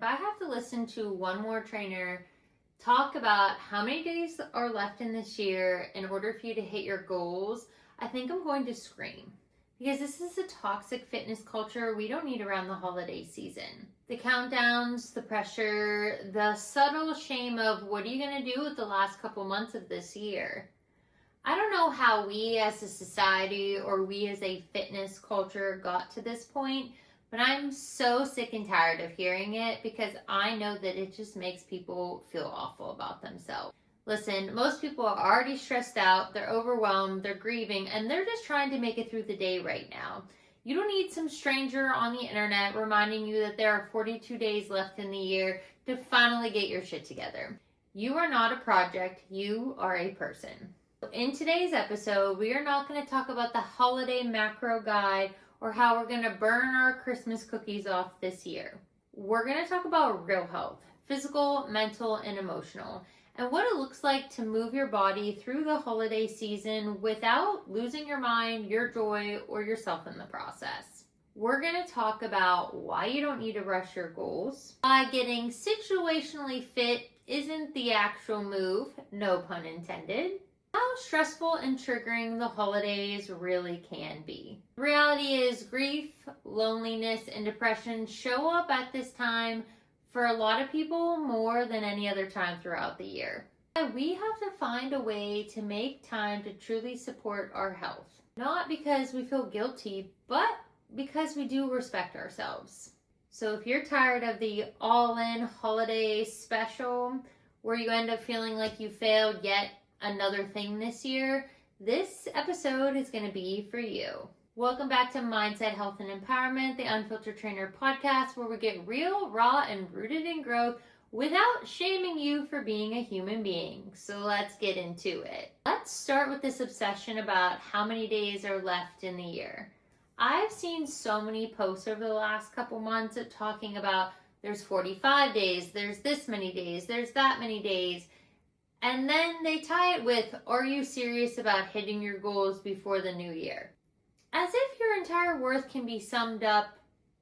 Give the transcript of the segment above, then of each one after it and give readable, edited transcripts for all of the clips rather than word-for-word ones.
I have to listen to one more trainer talk about how many days are left in this year in order for you to hit your goals, I think I'm going to scream. Because this is a toxic fitness culture we don't need around the holiday season. The countdowns, the pressure, the subtle shame of what are you going to do with the last couple months of this year? I don't know how we as a society or we as a fitness culture got to this point, but I'm so sick and tired of hearing it because I know that it just makes people feel awful about themselves. Listen, most people are already stressed out, they're overwhelmed, they're grieving, and they're just trying to make it through the day right now. You don't need some stranger on the internet reminding you that there are 42 days left in the year to finally get your shit together. You are not a project, you are a person. In today's episode, we are not going to talk about the holiday macro guide or how we're going to burn our Christmas cookies off this year. We're going to talk about real health, physical, mental, and emotional, and what it looks like to move your body through the holiday season without losing your mind, your joy, or yourself in the process. We're going to talk about why you don't need to rush your goals, why getting situationally fit isn't the actual move, no pun intended, how stressful and triggering the holidays really can be. The reality is grief, loneliness, and depression show up at this time for a lot of people more than any other time throughout the year. We have to find a way to make time to truly support our health. Not because we feel guilty, but because we do respect ourselves. So if you're tired of the all-in holiday special where you end up feeling like you failed yet another thing this year, this episode is going to be for you. Welcome back to Mindset, Health, and Empowerment, the Unfiltered Trainer podcast, where we get real, raw, and rooted in growth without shaming you for being a human being. So let's get into it. Let's start with this obsession about how many days are left in the year. I've seen so many posts over the last couple months of talking about there's 45 days, there's this many days, there's that many days. And then they tie it with, are you serious about hitting your goals before the new year? As if your entire worth can be summed up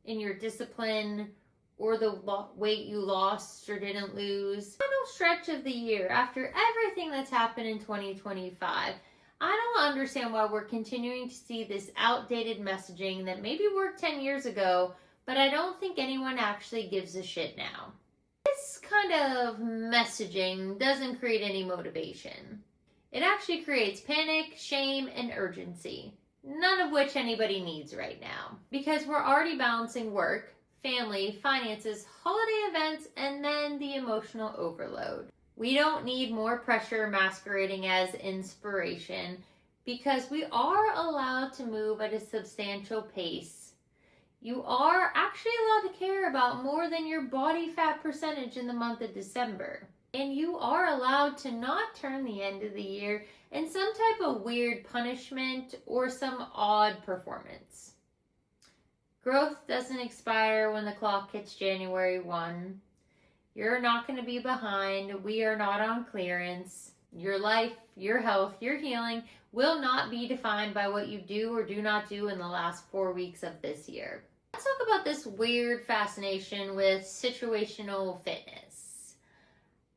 in your discipline or the weight you lost or didn't lose. Final stretch of the year, after everything that's happened in 2025, I don't understand why we're continuing to see this outdated messaging that maybe worked 10 years ago, but I don't think anyone actually gives a shit now. This kind of messaging doesn't create any motivation. It actually creates panic, shame, and urgency, none of which anybody needs right now, because we're already balancing work, family, finances, holiday events, and then the emotional overload. We don't need more pressure masquerading as inspiration because we are allowed to move at a substantial pace. You are actually allowed to care about more than your body fat percentage in the month of December. And you are allowed to not turn the end of the year in some type of weird punishment or some odd performance. Growth doesn't expire when the clock hits January 1. You're not going to be behind. We are not on clearance. Your life, your health, your healing will not be defined by what you do or do not do in the last 4 weeks of this year. Let's talk about this weird fascination with situational fitness.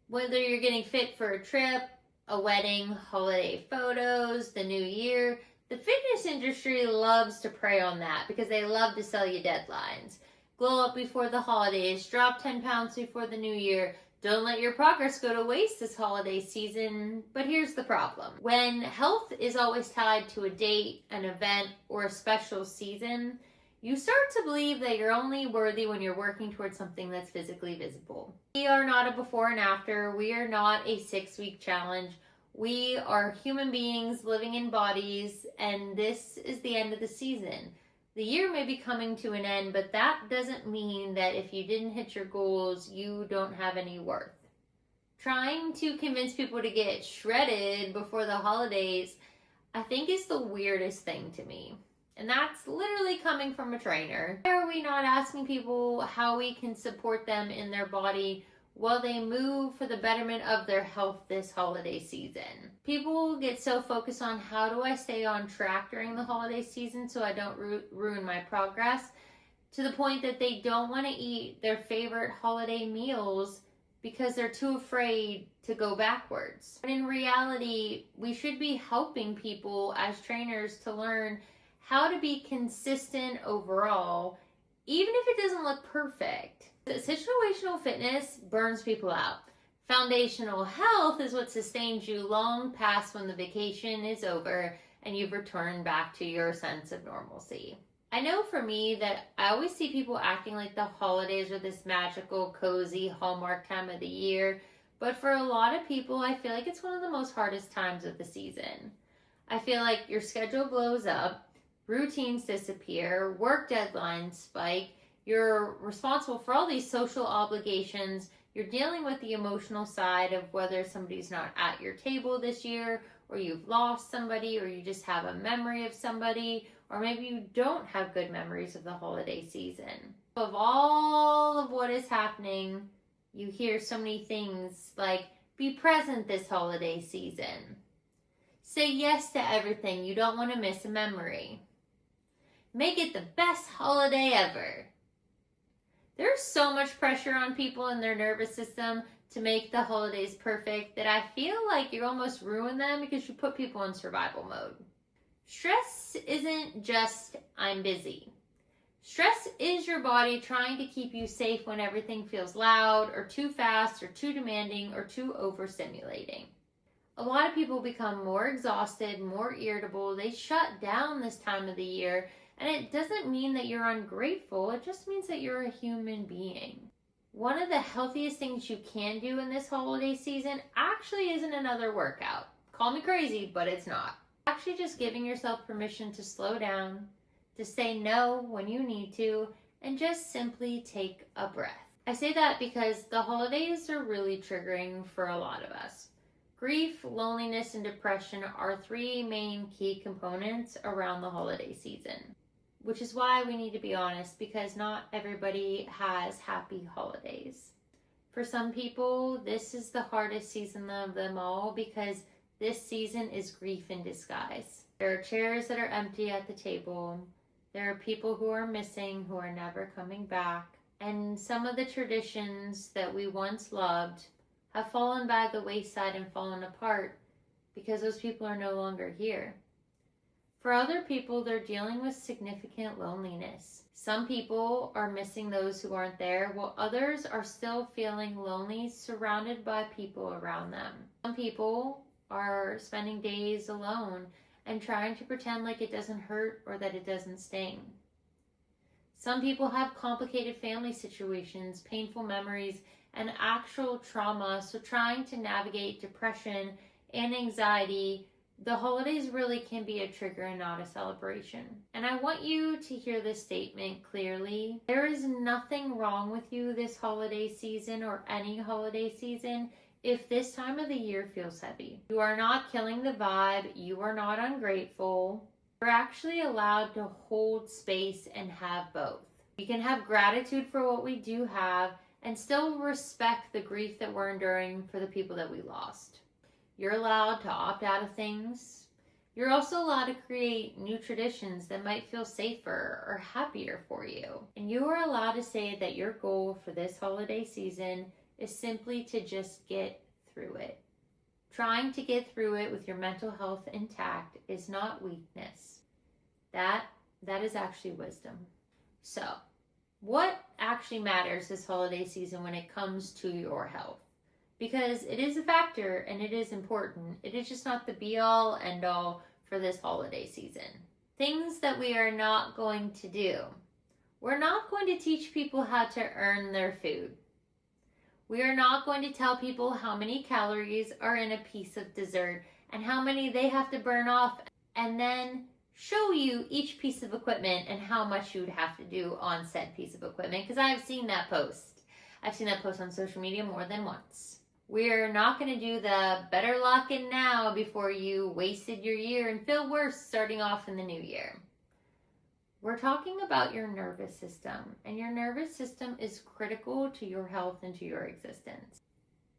Whether you're getting fit for a trip, a wedding, holiday photos, the new year, the fitness industry loves to prey on that because they love to sell you deadlines. Glow up before the holidays, drop 10 pounds before the new year. Don't let your progress go to waste this holiday season. But here's the problem. When health is always tied to a date, an event, or a special season, you start to believe that you're only worthy when you're working towards something that's physically visible. We are not a before and after. We are not a 6-week challenge. We are human beings living in bodies, and this is the end of the season. The year may be coming to an end, but that doesn't mean that if you didn't hit your goals, you don't have any worth. Trying to convince people to get shredded before the holidays, I think is the weirdest thing to me. And that's literally coming from a trainer. Why are we not asking people how we can support them in their body while they move for the betterment of their health this holiday season? People get so focused on how do I stay on track during the holiday season so I don't ruin my progress, to the point that they don't want to eat their favorite holiday meals because they're too afraid to go backwards. But in reality, we should be helping people as trainers to learn how to be consistent overall, even if it doesn't look perfect. Situational fitness burns people out. Foundational health is what sustains you long past when the vacation is over and you've returned back to your sense of normalcy. I know for me that I always see people acting like the holidays are this magical, cozy, hallmark time of the year, but for a lot of people, I feel like it's one of the most hardest times of the season. I feel like your schedule blows up, routines disappear, work deadlines spike, you're responsible for all these social obligations, you're dealing with the emotional side of whether somebody's not at your table this year, or you've lost somebody, or you just have a memory of somebody, or maybe you don't have good memories of the holiday season. Of all of what is happening, you hear so many things like, be present this holiday season. Say yes to everything, you don't want to miss a memory. Make it the best holiday ever. There's so much pressure on people in their nervous system to make the holidays perfect that I feel like you almost ruin them because you put people in survival mode. Stress isn't just, I'm busy. Stress is your body trying to keep you safe when everything feels loud or too fast or too demanding or too overstimulating. A lot of people become more exhausted, more irritable. They shut down this time of the year, and it doesn't mean that you're ungrateful. It just means that you're a human being. One of the healthiest things you can do in this holiday season actually isn't another workout. Call me crazy, but it's not. Actually just giving yourself permission to slow down, to say no when you need to, and just simply take a breath. I say that because the holidays are really triggering for a lot of us. Grief, loneliness, and depression are three main key components around the holiday season, which is why we need to be honest, because not everybody has happy holidays. For some people, this is the hardest season of them all because this season is grief in disguise. There are chairs that are empty at the table. There are people who are missing, who are never coming back. And some of the traditions that we once loved have fallen by the wayside and fallen apart because those people are no longer here. For other people, they're dealing with significant loneliness. Some people are missing those who aren't there, while others are still feeling lonely, surrounded by people around them. Some people are spending days alone and trying to pretend like it doesn't hurt or that it doesn't sting. Some people have complicated family situations, painful memories, and actual trauma, so trying to navigate depression and anxiety, the holidays really can be a trigger and not a celebration. And I want you to hear this statement clearly. There is nothing wrong with you this holiday season or any holiday season if this time of the year feels heavy. You are not killing the vibe. You are not ungrateful. You're actually allowed to hold space and have both. We can have gratitude for what we do have and still respect the grief that we're enduring for the people that we lost. You're allowed to opt out of things. You're also allowed to create new traditions that might feel safer or happier for you. And you are allowed to say that your goal for this holiday season is simply to just get through it. Trying to get through it with your mental health intact is not weakness. That is actually wisdom. So, what actually matters this holiday season when it comes to your health? Because it is a factor and it is important. It is just not the be-all, end-all for this holiday season. Things that we are not going to do. We're not going to teach people how to earn their food. We are not going to tell people how many calories are in a piece of dessert and how many they have to burn off, and then show you each piece of equipment and how much you would have to do on said piece of equipment, because I've seen that post. I've seen that post on social media more than once. We're not going to do the better luck in now before you wasted your year and feel worse starting off in the new year. We're talking about your nervous system, and your nervous system is critical to your health and to your existence.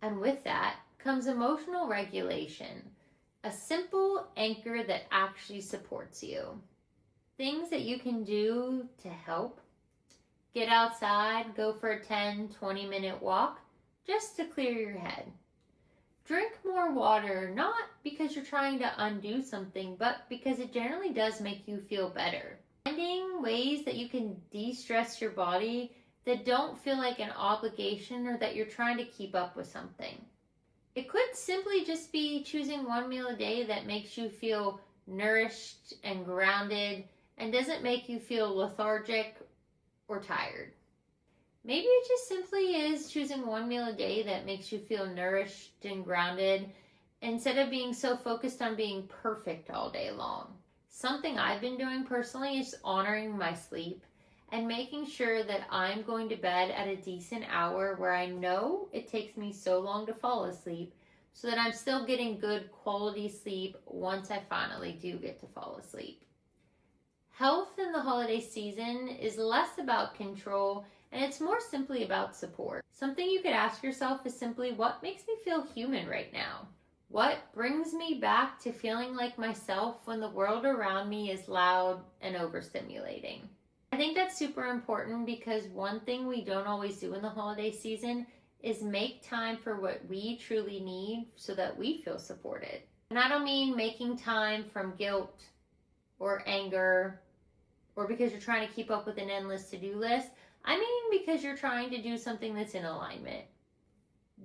And with that comes emotional regulation, a simple anchor that actually supports you. Things that you can do to help Get outside, go for a 10-20 minute walk just to clear your head. Drink more water, not because you're trying to undo something, but because it generally does make you feel better. Finding ways that you can de-stress your body that don't feel like an obligation or that you're trying to keep up with something. It could simply just be choosing one meal a day that makes you feel nourished and grounded and doesn't make you feel lethargic or tired. Maybe it just simply is choosing one meal a day that makes you feel nourished and grounded instead of being so focused on being perfect all day long. Something I've been doing personally is honoring my sleep and making sure that I'm going to bed at a decent hour where I know it takes me so long to fall asleep so that I'm still getting good quality sleep once I finally do get to fall asleep. Health in the holiday season is less about control and it's more simply about support. Something you could ask yourself is simply, what makes me feel human right now? What brings me back to feeling like myself when the world around me is loud and overstimulating? I think that's super important because one thing we don't always do in the holiday season is make time for what we truly need so that we feel supported. And I don't mean making time from guilt or anger or because you're trying to keep up with an endless to-do list. I mean because you're trying to do something that's in alignment.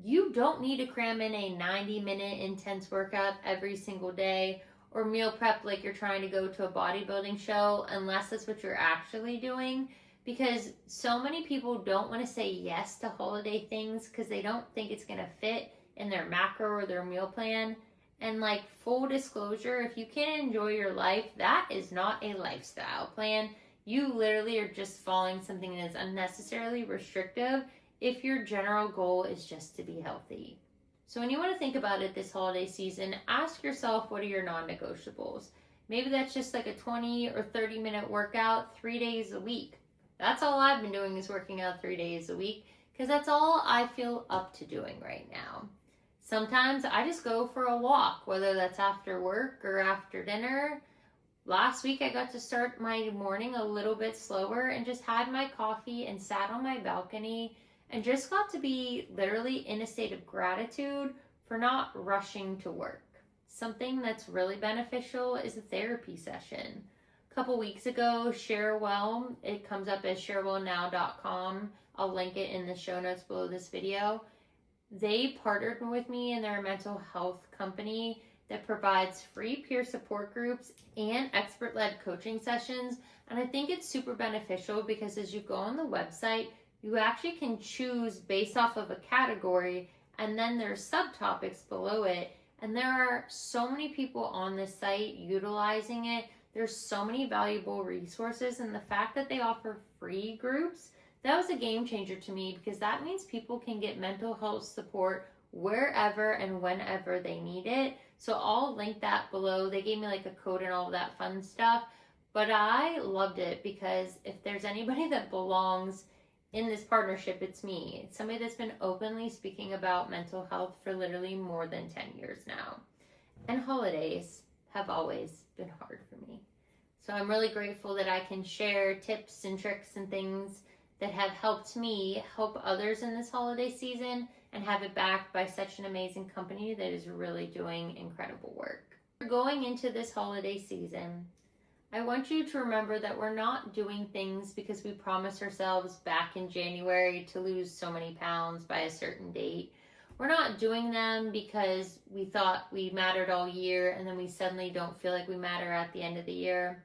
You don't need to cram in a 90-minute intense workout every single day or meal prep like you're trying to go to a bodybuilding show unless that's what you're actually doing, because so many people don't want to say yes to holiday things because they don't think it's going to fit in their macro or their meal plan. And like, full disclosure, if you can't enjoy your life, that is not a lifestyle plan. You literally are just following something that is unnecessarily restrictive if your general goal is just to be healthy. So when you want to think about it this holiday season, ask yourself, what are your non-negotiables? Maybe that's just like a 20 or 30 minute workout 3 days a week. That's all I've been doing, is working out 3 days a week because that's all I feel up to doing right now. Sometimes I just go for a walk, whether that's after work or after dinner. Last week I got to start my morning a little bit slower and just had my coffee and sat on my balcony and just got to be literally in a state of gratitude for not rushing to work. Something that's really beneficial is a therapy session. A couple weeks ago, Sharewell, it comes up as sharewellnow.com. I'll link it in the show notes below this video. They partnered with me in their mental health company that provides free peer support groups and expert-led coaching sessions. And I think it's super beneficial because as you go on the website, you actually can choose based off of a category, and then there's subtopics below it. And there are so many people on this site utilizing it. There's so many valuable resources, and the fact that they offer free groups, that was a game changer to me because that means people can get mental health support wherever and whenever they need it. So I'll link that below. They gave me like a code and all of that fun stuff, but I loved it because if there's anybody that belongs in this partnership, it's me. It's somebody that's been openly speaking about mental health for literally more than 10 years now. And holidays have always been hard for me. So I'm really grateful that I can share tips and tricks and things that have helped me help others in this holiday season and have it backed by such an amazing company that is really doing incredible work. Going into this holiday season, I want you to remember that we're not doing things because we promised ourselves back in January to lose so many pounds by a certain date. We're not doing them because we thought we mattered all year and then we suddenly don't feel like we matter at the end of the year.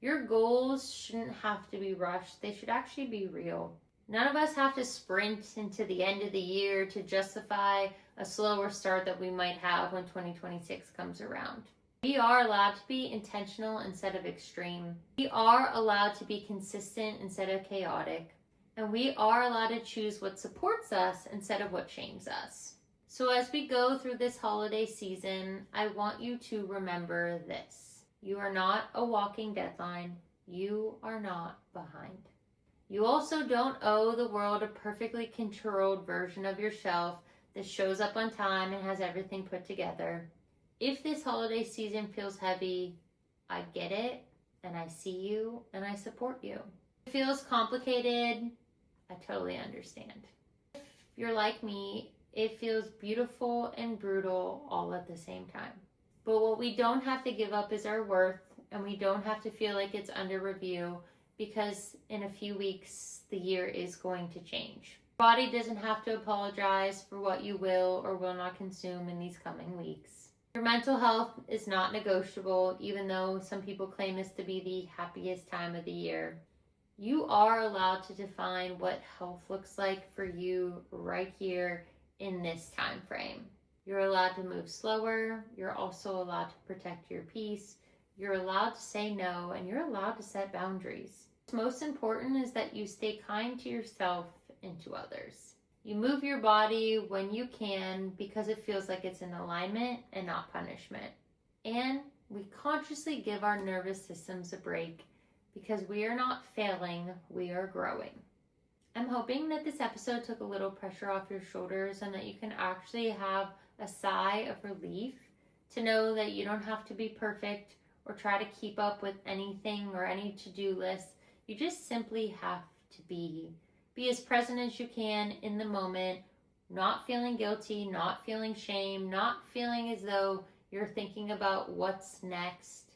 Your goals shouldn't have to be rushed. They should actually be real. None of us have to sprint into the end of the year to justify a slower start that we might have when 2026 comes around. We are allowed to be intentional instead of extreme. We are allowed to be consistent instead of chaotic. And we are allowed to choose what supports us instead of what shames us. So as we go through this holiday season, I want you to remember this. You are not a walking deadline. You are not behind. You also don't owe the world a perfectly controlled version of yourself that shows up on time and has everything put together. If this holiday season feels heavy, I get it, and I see you, and I support you. If it feels complicated, I totally understand. If you're like me, it feels beautiful and brutal all at the same time. But what we don't have to give up is our worth, and we don't have to feel like it's under review, because in a few weeks, the year is going to change. Your body doesn't have to apologize for what you will or will not consume in these coming weeks. Your mental health is not negotiable, even though some people claim this to be the happiest time of the year. You are allowed to define what health looks like for you right here in this time frame. You're allowed to move slower. You're also allowed to protect your peace. You're allowed to say no, and you're allowed to set boundaries. What's most important is that you stay kind to yourself and to others. You move your body when you can because it feels like it's in alignment and not punishment. And we consciously give our nervous systems a break because we are not failing, we are growing. I'm hoping that this episode took a little pressure off your shoulders and that you can actually have a sigh of relief to know that you don't have to be perfect or try to keep up with anything or any to-do list. You just simply have to be as present as you can in the moment, not feeling guilty, not feeling shame, not feeling as though you're thinking about what's next.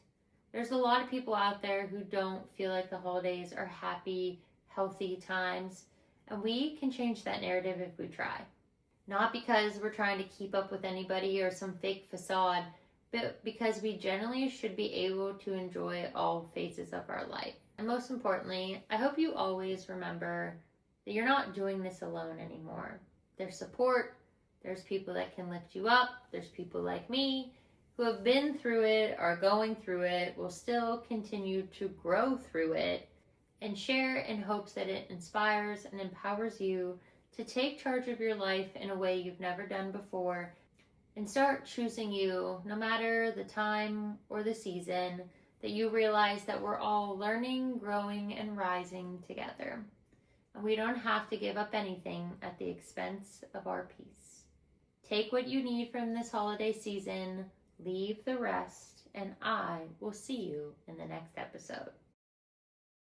There's a lot of people out there who don't feel like the holidays are happy, healthy times, and we can change that narrative if we try. Not because we're trying to keep up with anybody or some fake facade, but because we generally should be able to enjoy all phases of our life. And most importantly, I hope you always remember that you're not doing this alone anymore. There's support, there's people that can lift you up, there's people like me who have been through it, are going through it, will still continue to grow through it, and share in hopes that it inspires and empowers you to take charge of your life in a way you've never done before and start choosing you no matter the time or the season, that you realize that we're all learning, growing, and rising together. And we don't have to give up anything at the expense of our peace. Take what you need from this holiday season, leave the rest, and I will see you in the next episode.